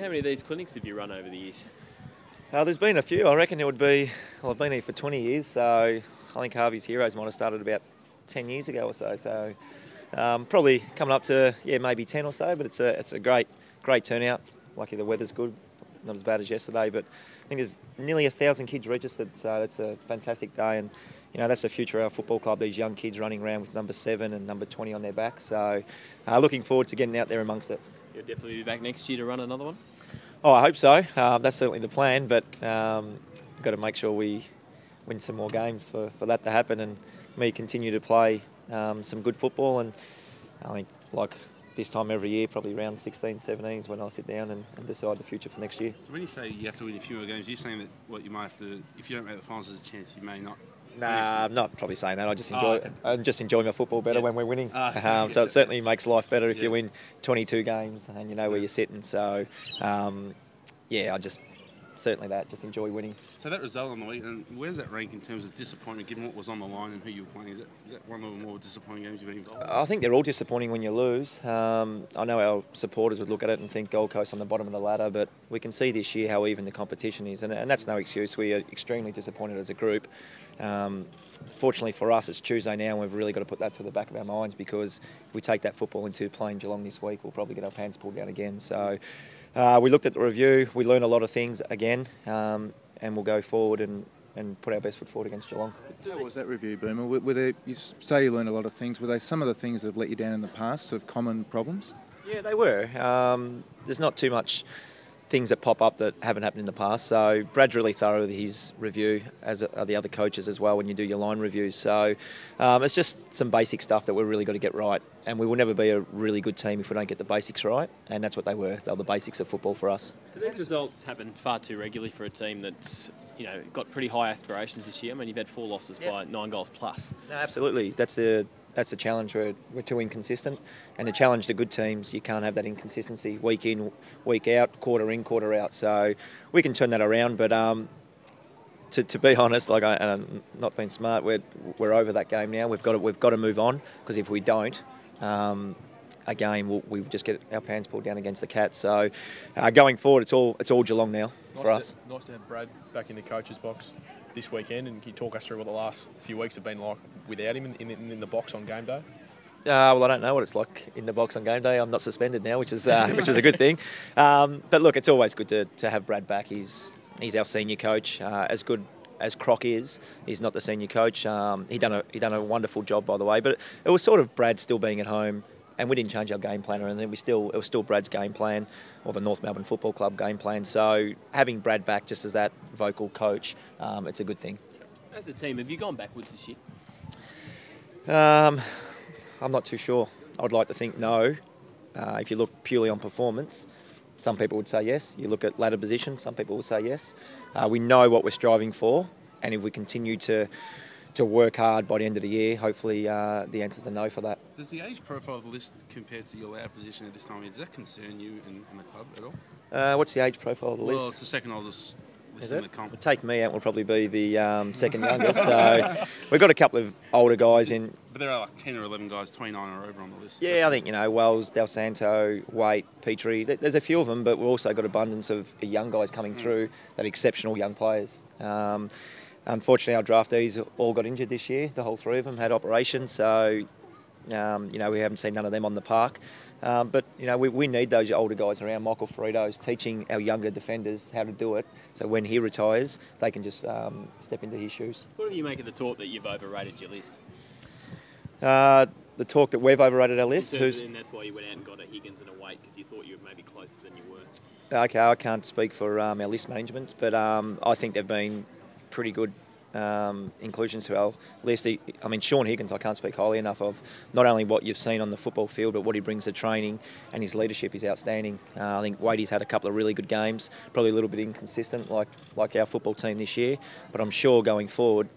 how many of these clinics have you run over the years? There's been a few. I reckon it would be, well, I've been here for 20 years, so I think Harvey's Heroes might have started about 10 years ago or so. So probably coming up to, maybe 10 or so, but it's a great turnout. Lucky the weather's good, not as bad as yesterday, but I think there's nearly 1,000 kids registered, so that's a fantastic day. And, that's the future of our football club, these young kids running around with number 7 and number 20 on their back. So looking forward to getting out there amongst it. You'll definitely be back next year to run another one? Oh, I hope so. That's certainly the plan, but we've got to make sure we win some more games for that to happen, and me continue to play some good football. And I think, like this time every year, probably around 16, 17 is when I'll sit down and decide the future for next year. So when you say you have to win a few more games, you're saying that what you might have to, if you don't make the finals, there's a chance you may not. Nah, I'm not probably saying that. I just enjoy my football better when we're winning. So it certainly makes life better if you win 22 games and you know where you're sitting. So, I just just enjoy winning. So that result on the week, and where's that rank in terms of disappointment, given what was on the line and who you were playing? Is that one of the more disappointing games you've been involved in? I think they're all disappointing when you lose. I know our supporters would look at it and think Gold Coast on the bottom of the ladder, but we can see this year how even the competition is, and that's no excuse. We are extremely disappointed as a group. Fortunately for us, it's Tuesday now, and we've really got to put that to the back of our minds, because if we take that football into playing Geelong this week, we'll probably get our pants pulled down again. So we looked at the review, we learned a lot of things again, and we'll go forward and put our best foot forward against Geelong. How was that review, Boomer? Were there, you say you learned a lot of things. Were they some of the things that have let you down in the past, sort of common problems? Yeah, they were. There's not too much things that pop up that haven't happened in the past. So Brad's really thorough with his review, as are the other coaches as well when you do your line reviews. So it's just some basic stuff that we've really got to get right. And we will never be a really good team if we don't get the basics right. And that's what they were. They were the basics of football for us. Do these results happen far too regularly for a team that's got pretty high aspirations this year? I mean, you've had 4 losses by 9 goals plus. No, absolutely. That's the challenge. We're too inconsistent, and the challenge to good teams, you can't have that inconsistency week in, week out, quarter in, quarter out. So we can turn that around, but to be honest, and I'm not being smart, we're over that game now. We've got to move on, because if we don't, again we just get our pants pulled down against the Cats. So going forward, it's all Geelong now for us. Nice to have Brad back in the coach's box this weekend, and can you talk us through what the last few weeks have been like without him in the box on game day? Well, I don't know what it's like in the box on game day. I'm not suspended now, which is a good thing. But look, it's always good to have Brad back. He's our senior coach. As good as Croc is, he's not the senior coach. He done a wonderful job, by the way. But it was sort of Brad still being at home, and we didn't change our game plan, and then it was still Brad's game plan, or the North Melbourne Football Club game plan. So having Brad back just as that vocal coach, it's a good thing. As a team, have you gone backwards this year? I'm not too sure. I would like to think no. If you look purely on performance, some people would say yes. You look at ladder position, some people will say yes. We know what we're striving for, and if we continue to work hard by the end of the year, hopefully the answer's a no for that. Does the age profile of the list compared to your ladder position at this time, does that concern you in the club at all? What's the age profile of the list? Well, it's the second oldest list in the comp. Take me out, will probably be the second youngest. So we've got a couple of older guys in. But there are like 10 or 11 guys, 29 or over on the list. Yeah, I think, Wells, Del Santo, Waite, Petrie. There's a few of them, but we've also got abundance of young guys coming through, that exceptional young players. Unfortunately, our draftees all got injured this year. The whole 3 of them had operations, so we haven't seen none of them on the park. But we need those older guys around. Michael Ferrito's teaching our younger defenders how to do it, so when he retires, they can just step into his shoes. What do you make of the talk that you've overrated your list? The talk that we've overrated our list. And that's why you went out and got a Higgins and a Waite, because you thought you were maybe closer than you were. Okay, I can't speak for our list management, but I think they've been pretty good inclusions to our list. Sean Higgins, I can't speak highly enough of. Not only what you've seen on the football field, but what he brings to training, and his leadership is outstanding. I think Wadey's had a couple of really good games, probably a little bit inconsistent like our football team this year, but I'm sure going forward,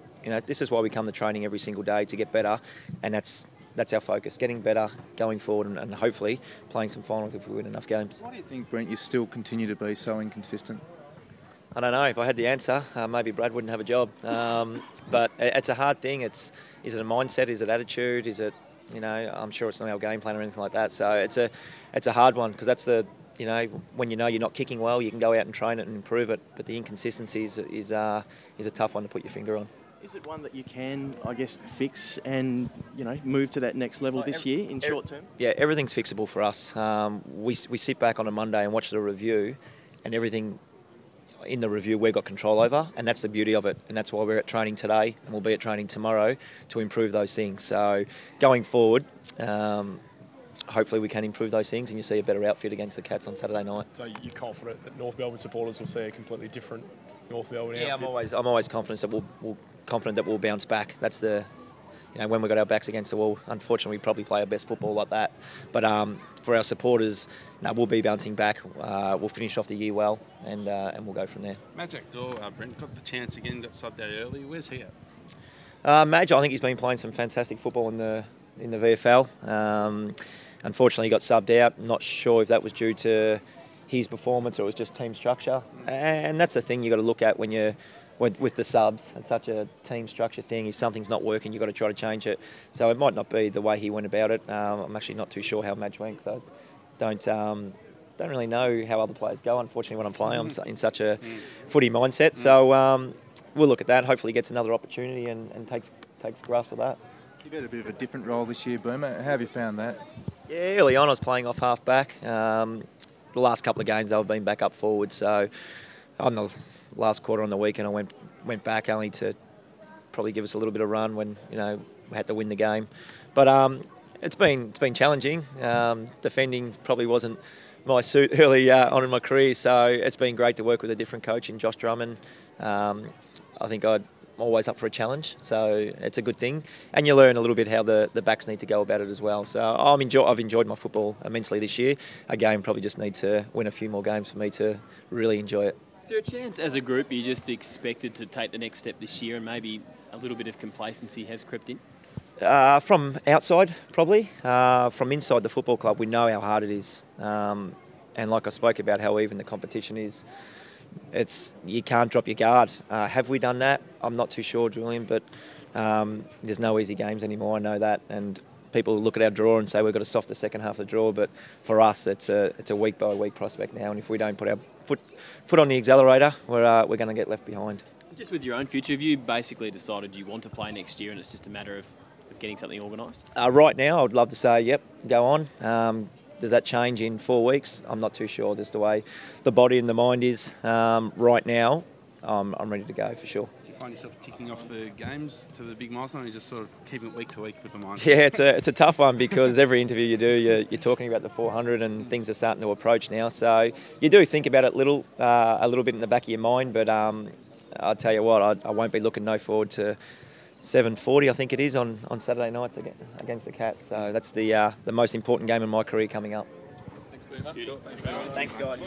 this is why we come to training every single day, to get better, and that's our focus, getting better, going forward, and hopefully playing some finals if we win enough games. Why do you think, Brent, you still continue to be so inconsistent? I don't know. If I had the answer, maybe Brad wouldn't have a job. But it's a hard thing. Is it a mindset? Is it attitude? Is it, I'm sure it's not our game plan or anything like that. So it's a hard one, because that's the you know, when you know you're not kicking well, you can go out and train it and improve it. But the inconsistency is a tough one to put your finger on. Is it one that you can, I guess, fix and, you know, move to that next level this year in short term? Yeah, everything's fixable for us. We sit back on a Monday and watch the review, and everything in the review we've got control over, and that's the beauty of it. And that's why we're at training today, and we'll be at training tomorrow to improve those things. So going forward, hopefully we can improve those things, and you see a better outfit against the Cats on Saturday night. So you're confident that North Melbourne supporters will see a completely different North Melbourne outfit? Yeah, I'm always confident that we'll bounce back. That's the, you know, when we've got our backs against the wall. Unfortunately, we probably play our best football like that. But for our supporters, we'll be bouncing back. We'll finish off the year well, and we'll go from there. Madge Brent got the chance again, got subbed out early. Where's he at? Madge, I think he's been playing some fantastic football in the VFL. Unfortunately, he got subbed out. I'm not sure if that was due to his performance or it was just team structure. And that's the thing you've got to look at when you're with the subs. It's such a team structure thing. If something's not working, you've got to try to change it. So it might not be the way he went about it. I'm actually not too sure how Madge went, so don't really know how other players go. Unfortunately, when I'm playing, I'm in such a footy mindset. So we'll look at that. Hopefully, he gets another opportunity and takes grasp of that. You've had a bit of a different role this year, Boomer. How have you found that? Yeah, early on I was playing off half back. The last couple of games I've been back up forward. So on the last quarter on the weekend I went back only to probably give us a little bit of run when, you know, we had to win the game. But it's been challenging. Defending probably wasn't my suit early on in my career, so it's been great to work with a different coach in Josh Drummond. I think I'm always up for a challenge, so it's a good thing. And you learn a little bit how the backs need to go about it as well. So I've enjoyed my football immensely this year. Again, probably just need to win a few more games for me to really enjoy it. Is there a chance as a group you just expected to take the next step this year and maybe a little bit of complacency has crept in? From outside, probably. From inside the football club, we know how hard it is. And like I spoke about how even the competition is, you can't drop your guard. Have we done that? I'm not too sure, Julian, but there's no easy games anymore, I know that. And people look at our draw and say we've got a softer second half of the draw, but for us it's a week by week prospect now, and if we don't put our foot on the accelerator, we're going to get left behind. Just with your own future, have you basically decided you want to play next year and it's just a matter of getting something organised? Right now I would love to say yep, go on. Does that change in 4 weeks? I'm not too sure. Just the way the body and the mind is right now, I'm ready to go for sure. Do you find yourself ticking off the games to the big milestone, or you just sort of keeping it week to week with the mind? Yeah, it's a tough one because every interview you do, you're talking about the 400 and things are starting to approach now. So you do think about it a little bit in the back of your mind, but I'll tell you what, I won't be looking no forward to 7:40, I think it is, on Saturday nights against the Cats. So that's the most important game in my career coming up. Thanks very much. Thanks, guys.